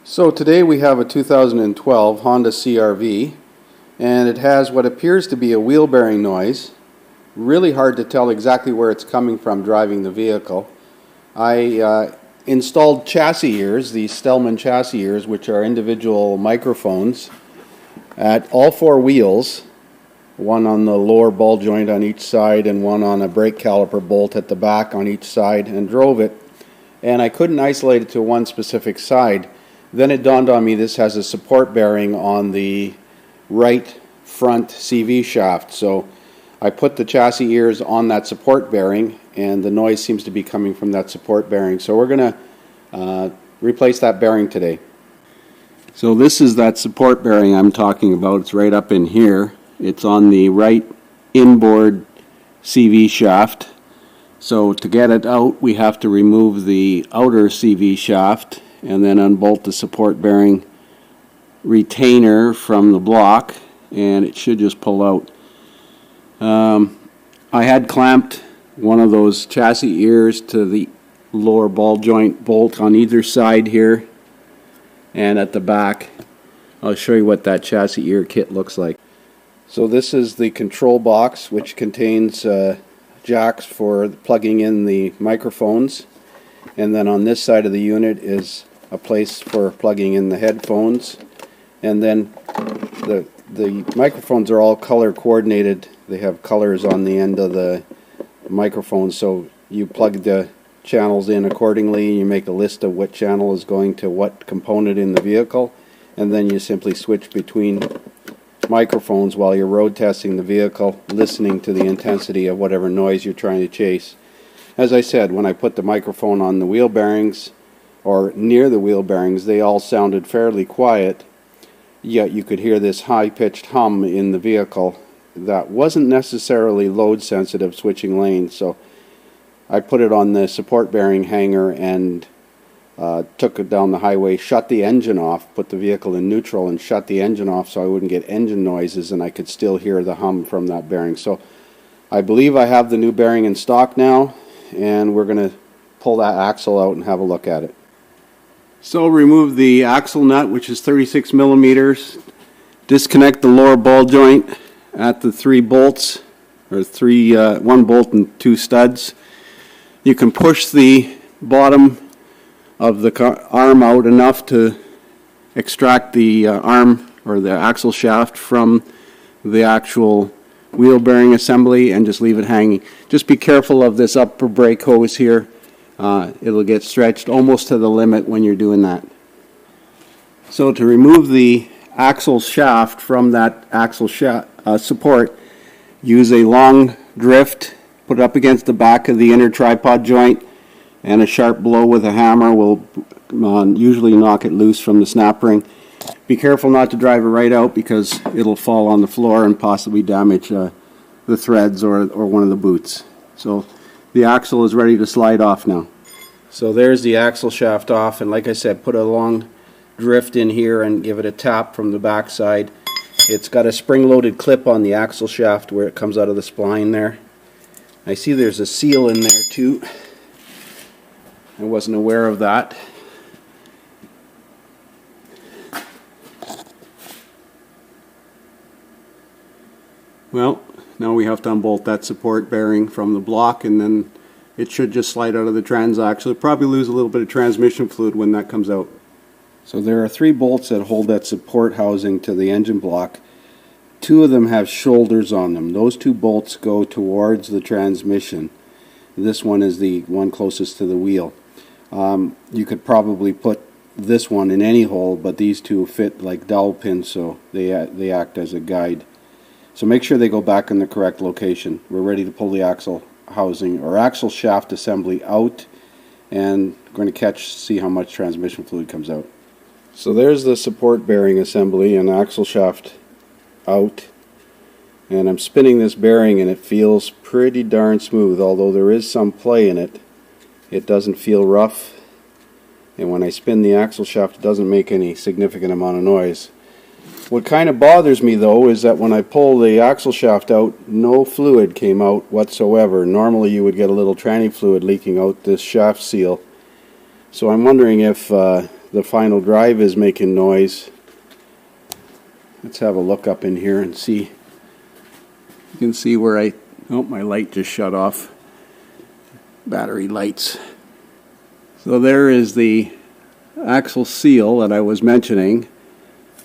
So today we have a 2012 Honda CRV, and it has what appears to be a wheel bearing noise. Really hard to tell exactly where it's coming from driving the vehicle. I installed chassis ears, these Stellman Chassis Ears, which are individual microphones at all four wheels, one on the lower ball joint on each side and one on a brake caliper bolt at the back on each side, and drove it, and I couldn't isolate it to one specific side. Then it dawned on me this has a support bearing on the right front CV shaft, so I put the chassis ears on that support bearing, and the noise seems to be coming from that support bearing. So we're going to replace that bearing today. So this is that support bearing I'm talking about. It's right up in here. It's on the right inboard CV shaft. So to get it out, we have to remove the outer CV shaft and then unbolt the support bearing retainer from the block, and it should just pull out. I had clamped one of those chassis ears to the lower ball joint bolt on either side here and at the back. I'll show you what that chassis ear kit looks like. So this is the control box, which contains jacks for plugging in the microphones, and then on this side of the unit is a place for plugging in the headphones, and then the microphones are all color coordinated. They have colors on the end of the microphone, so you plug the channels in accordingly. You make a list of what channel is going to what component in the vehicle, and then you simply switch between microphones while you're road testing the vehicle, listening to the intensity of whatever noise you're trying to chase. As I said, when I put the microphone on the wheel bearings or near the wheel bearings, they all sounded fairly quiet, yet you could hear this high-pitched hum in the vehicle that wasn't necessarily load sensitive switching lanes. So I put it on the support bearing hanger and took it down the highway, shut the engine off, put the vehicle in neutral and shut the engine off so I wouldn't get engine noises, and I could still hear the hum from that bearing. So I believe I have the new bearing in stock now, and we're going to pull that axle out and have a look at it. So remove the axle nut, which is 36 millimeters. Disconnect the lower ball joint at the three bolts, or one bolt and two studs. You can push the bottom of the arm out enough to extract the arm or the axle shaft from the actual wheel bearing assembly and just leave it hanging. Just be careful of this upper brake hose here. It'll get stretched almost to the limit when you're doing that. So to remove the axle shaft from that axle support, use a long drift, put it up against the back of the inner tripod joint, and a sharp blow with a hammer will usually knock it loose from the snap ring. Be careful not to drive it right out, because it'll fall on the floor and possibly damage the threads or one of the boots. So the axle is ready to slide off now. So there's the axle shaft off, and like I said, put a long drift in here and give it a tap from the back side. It's got a spring-loaded clip on the axle shaft where it comes out of the spline there. I see there's a seal in there too. I wasn't aware of that. Well, now we have to unbolt that support bearing from the block, and then it should just slide out of the transaxle. It'll probably lose a little bit of transmission fluid when that comes out. So there are three bolts that hold that support housing to the engine block. Two of them have shoulders on them. Those two bolts go towards the transmission. This one is the one closest to the wheel. You could probably put this one in any hole, but these two fit like dowel pins, so they act as a guide. So make sure they go back in the correct location. We're ready to pull the axle housing or axle shaft assembly out, and we're going to see how much transmission fluid comes out. So there's the support bearing assembly and axle shaft out, and I'm spinning this bearing and it feels pretty darn smooth. Although there is some play in it, it doesn't feel rough, and when I spin the axle shaft it doesn't make any significant amount of noise. What kind of bothers me though is that when I pull the axle shaft out, no fluid came out whatsoever. Normally you would get a little tranny fluid leaking out this shaft seal. So I'm wondering if the final drive is making noise. Let's have a look up in here and see. You can see where oh, my light just shut off. Battery lights. So there is the axle seal that I was mentioning,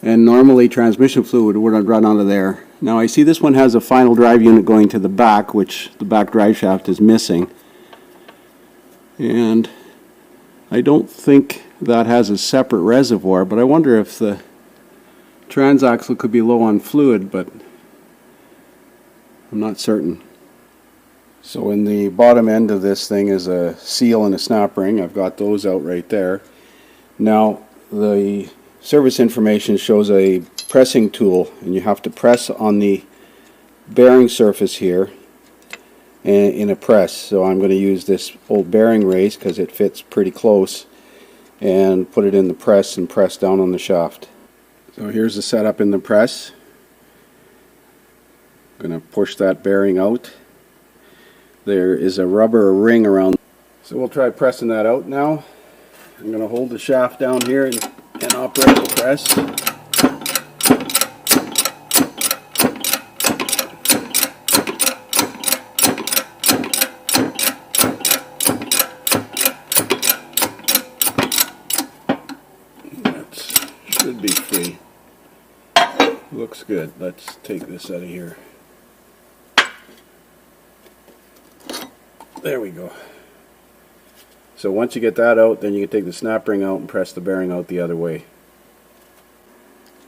and normally transmission fluid would run out of there. Now I see this one has a final drive unit going to the back, which the back drive shaft is missing, and I don't think that has a separate reservoir, but I wonder if the transaxle could be low on fluid, but I'm not certain. So in the bottom end of this thing is a seal and a snap ring. I've got those out right there. Now the service information shows a pressing tool, and you have to press on the bearing surface here in a press. So I'm going to use this old bearing race because it fits pretty close, and put it in the press and press down on the shaft. So here's the setup in the press. I'm going to push that bearing out. There is a rubber ring around. So we'll try pressing that out now. I'm going to hold the shaft down here and operate the press. That should be free. Looks good. Let's take this out of here. There we go. So once you get that out, then you can take the snap ring out and press the bearing out the other way.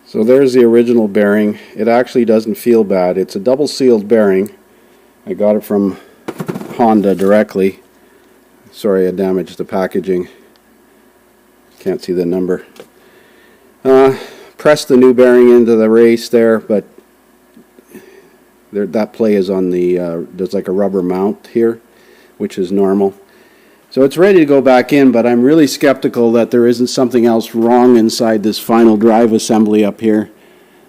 So there's the original bearing. It actually doesn't feel bad. It's a double sealed bearing. I got it from Honda directly. Sorry I damaged the packaging. Can't see the number. Press the new bearing into the race there, but that play is on the, there's like a rubber mount here, which is normal. So it's ready to go back in, but I'm really skeptical that there isn't something else wrong inside this final drive assembly up here.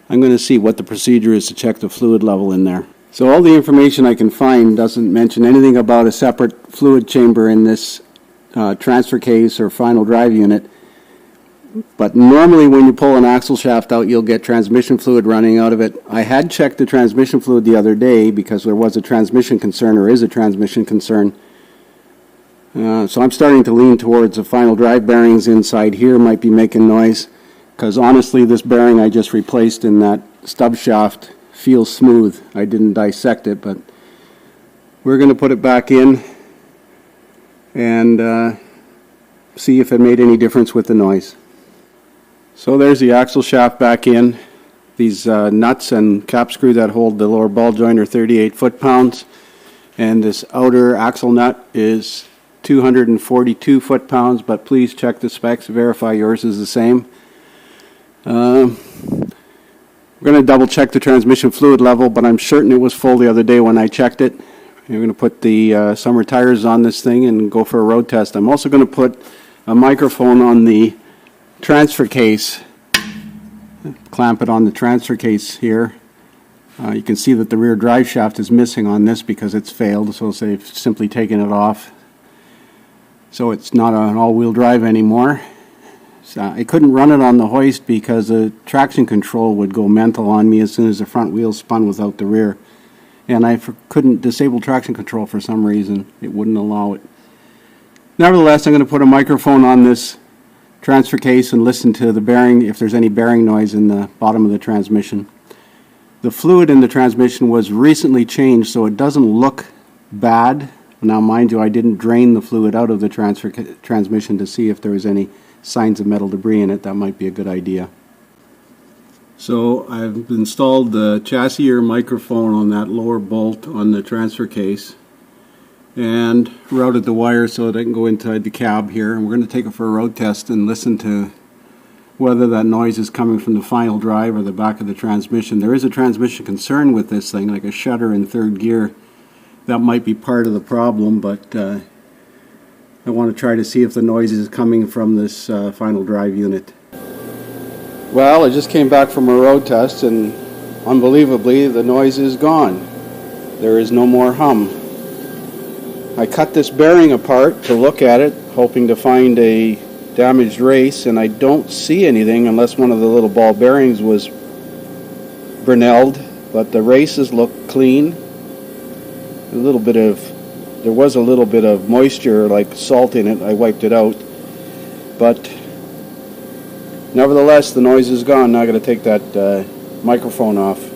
I'm going to see what the procedure is to check the fluid level in there. So all the information I can find doesn't mention anything about a separate fluid chamber in this transfer case or final drive unit. But normally when you pull an axle shaft out, you'll get transmission fluid running out of it. I had checked the transmission fluid the other day because there was a transmission concern, or is a transmission concern. So I'm starting to lean towards the final drive bearings inside here might be making noise, because honestly this bearing I just replaced in that stub shaft feels smooth. I didn't dissect it, but we're going to put it back in and see if it made any difference with the noise. So there's the axle shaft back in. These nuts and cap screw that hold the lower ball joint are 38 foot-pounds, and this outer axle nut is 242 foot-pounds, but please check the specs, verify yours is the same. We're going to double check the transmission fluid level, but I'm certain it was full the other day when I checked it. We're going to put the summer tires on this thing and go for a road test. I'm also going to put a microphone on the transfer case, clamp it on the transfer case here. You can see that the rear drive shaft is missing on this because it's failed, so they've simply taken it off. So it's not an all-wheel drive anymore. So I couldn't run it on the hoist because the traction control would go mental on me as soon as the front wheel spun without the rear. And I couldn't disable traction control for some reason. It wouldn't allow it. Nevertheless, I'm going to put a microphone on this transfer case and listen to the bearing, if there's any bearing noise in the bottom of the transmission. The fluid in the transmission was recently changed, so it doesn't look bad. Now mind you, I didn't drain the fluid out of the transmission to see if there was any signs of metal debris in it. That might be a good idea. So I've installed the chassis ear microphone on that lower bolt on the transfer case and routed the wire so that I can go inside the cab here, and we're going to take it for a road test and listen to whether that noise is coming from the final drive or the back of the transmission. There is a transmission concern with this thing, like a shudder in third gear. That might be part of the problem, but I want to try to see if the noise is coming from this final drive unit. Well, I just came back from a road test, and unbelievably the noise is gone. There is no more hum. I cut this bearing apart to look at it, hoping to find a damaged race, and I don't see anything unless one of the little ball bearings was Brunelled, but the races look clean. There was a little bit of moisture, like salt in it. I wiped it out, but nevertheless, the noise is gone. Now I got to take that microphone off.